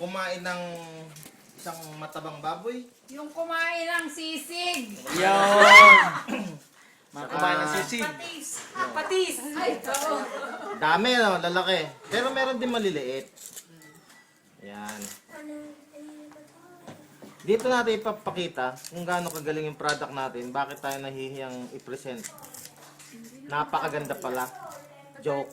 kumain ng isang matabang baboy. Yung kumain ng sisig. Yan! Mga kumain ng sisig. Patis! Ay, oo. Dami, no? Lalaki. Pero meron din maliliit. Yan. Dito natin ipapakita kung gaano kagaling yung product natin. Bakit tayo nahihiyang i-present. Napakaganda pala. Joke.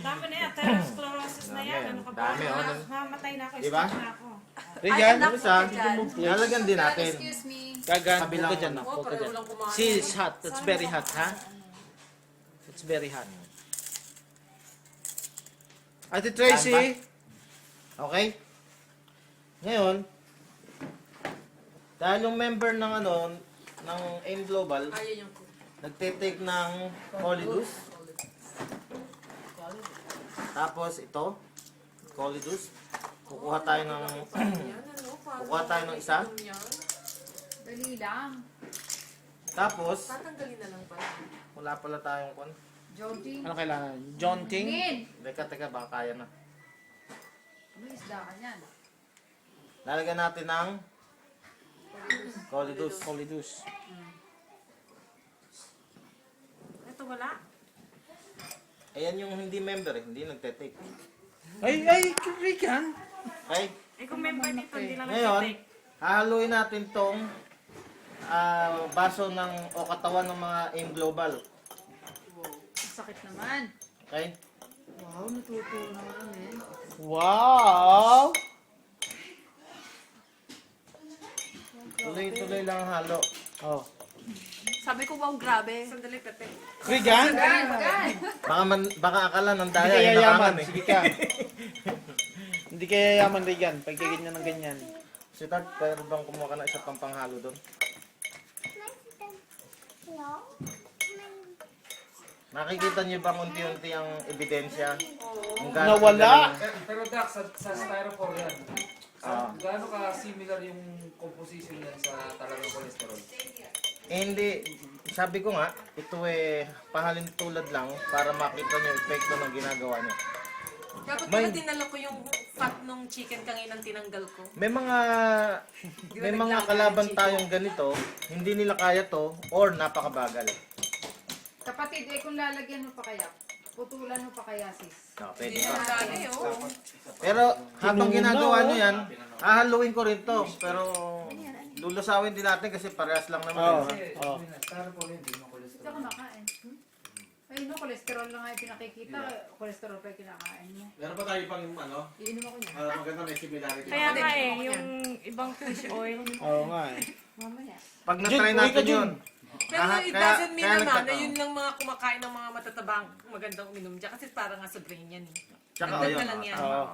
Dami na yan, atherosclerosis na yan. Ano ka ba? Dami, oh. Mamatay na ako, Diba? stroke na ako. Regan, Yung isa, lalagyan din natin. Excuse me. Kagan, Kabilang- huwag ka dyan. Oo, Huwag ka pareho dyan. lang kumain. See, it's hot. It's very hot, ha? It's very hot. Ate Tracy, Okay? Ngayon, dahil yung member ng ng AIM Global, Ayaw yung nagtitake ng Colidus. Tapos ito, Colidus. Kukuha tayo ng kukuha tayo ng isa. Dali lang. Tapos Tatanggalin na lang pala. wala pala tayong kon. Jody. ano kailangan? John Ting? Min. Teka, baka kaya na. May isda ka niyan. Lalagyan natin ng Colidus. Colidus. Ito wala. Ayan yung hindi member hindi nagtitake. Ay, Regan! Okay? Eh kung member dito, hindi lang Ngayon, nagtitake. hahaluin natin tong baso ng o katawan ng mga AIM Global. Ang sakit naman. Okay? Wow, natutuwa naman eh. Wow! Tuloy-tuloy lang ang halo. Oh. Sabi ko, wow, grabe. Sandali, Pepe. Regan? Baka akala ng Hindi daya kaya yaman. hinakangan eh. Sige ka. Hindi kaya yaman, Regan. Pagkaganyan ng ganyan. Si Tag, pwede bang kumuha ka na isa pang panghalo doon? Nakikita niyo bang unti-unti ang ebidensya? Kung gaano Nawala! kagaling- Pero Doc, sa styrofoam yan. Ah. Gaano ka similar yung composition yan sa talagang cholesterol? Hindi, sabi ko nga, ito pahalin tulad lang para makita niyo yung epekto ng ginagawa niya. Dapat May- pala dinala ko yung fat nung chicken kanina tinanggal ko. May mga kalaban tayong ganito, hindi nila kaya to or napakabagal. Kapatid, kung lalagyan mo pa kaya, putulan mo pa kaya sis. No, pwede Hindi pa. na dali, oh. Pero habang Tinunaw. ginagawa nyo yan, hahaluin ko rin to. Pero lulusawin din natin kasi parehas lang naman. Oo. eh. Kasi Oh. styrofoam yun, hindi mo Ito cholesterol. kumakain. Ay no, kolesterol lang nga yung pinakikita. Kolesterol pa yung kinakain mo. Meron pa tayo pang Iinom ako niya. maganda may similarity. Kaya nga eh, yung ibang fish oil. Oo nga eh. Mamaya. Pag Jun, na-try uwi ka, natin Jun. yun. Pero it Kaya- doesn't mean kaya naman na nagkataon. yun lang mga kumakain ng mga matatabang magandang uminom dyan. Kasi para nga sa brain yan eh. Tsaka Dagdag yun. na lang yan. Oo.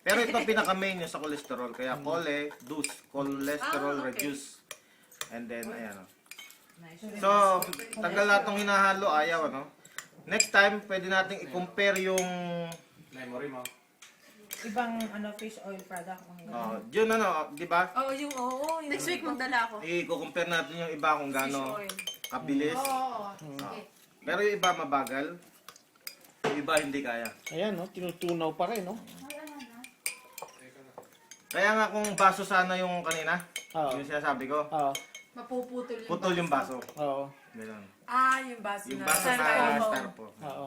Pero ito pinaka-main yun sa cholesterol. Kaya cholesterol Ah, okay. reduce. And then, ayan. So, tagal na itong hinahalo, ayaw, Next time, pwede nating i-compare yung Memory mo. Ibang fish oil product. yun di ba? Oh, yung yung Next week, magdala ako. I-compare natin yung iba kung fish gaano oil. kabilis. Oo. Sige. Pero yung iba mabagal. Yung iba hindi kaya. Ayan, no? Tinutunaw pa rin, no? Kaya nga kung baso sana yung kanina, Oo. yung sinasabi ko, Oo. Mapuputol yung putol yung baso. Oo. Ganun. Yung baso Yung na. baso na Styrofoam. styrofoam. Oo.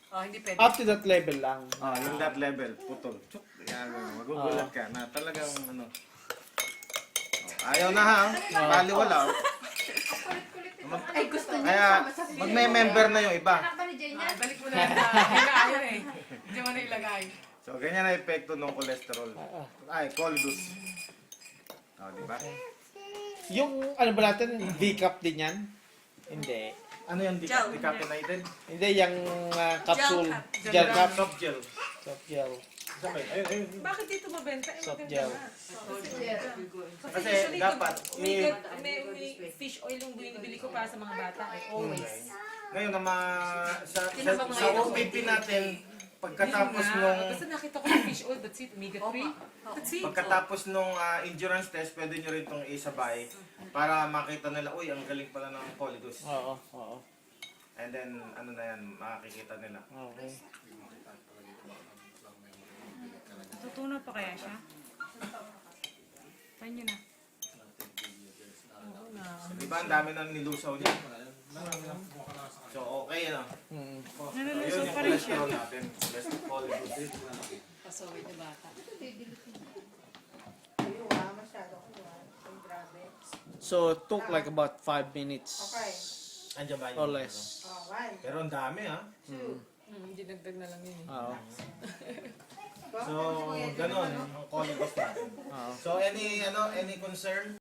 Oh, hindi pwede. Up to that level lang. Yung that level, putol. Tsuk, yan, magugulat ka na talagang ayaw na ha, baliwala. Ay, gusto niya. Kaya magme-member na yung iba. Anak ba ni Jane yan? Balik mo na yan. Ayaw eh. Hindi mo na ilagay. So ganyan ang epekto ng cholesterol. Ay, choleduz. Di ba? Yung, ano ba natin, V-cup din yan? Hindi. Ano yung Gel. decaffeinated? Hindi, yung capsule. Gel Gel cap. Soft gel. Soft gel. Bakit dito mabenta? Soft gel. Kasi usually, dapat, may fish oil yung binibili ko para sa mga bata. Always. ngayon sa OPP natin, pagkatapos nung Basta nakita ko yung fish oil, that's it. Omega-3. That's it. pagkatapos nung endurance test, pwede nyo rin itong isabay para makita nila, uy, ang galing pala ng choleduz. Oo, oo. And then, ano na yan, makikita nila. Okay. pa kaya siya? Try nyo na. Oo na. Di ba ang dami nang nilusaw niya? So, okay na. Mm. Yun yung cholesterol natin. Cholesterol. Pasaway na bata. So it took like about 5 minutes. Andiyan ba yun? Or less. Pero ang dami ha. Dinagdag na lang yun eh. Oo. So, ganun ang colibus natin. Oo. So, any concern?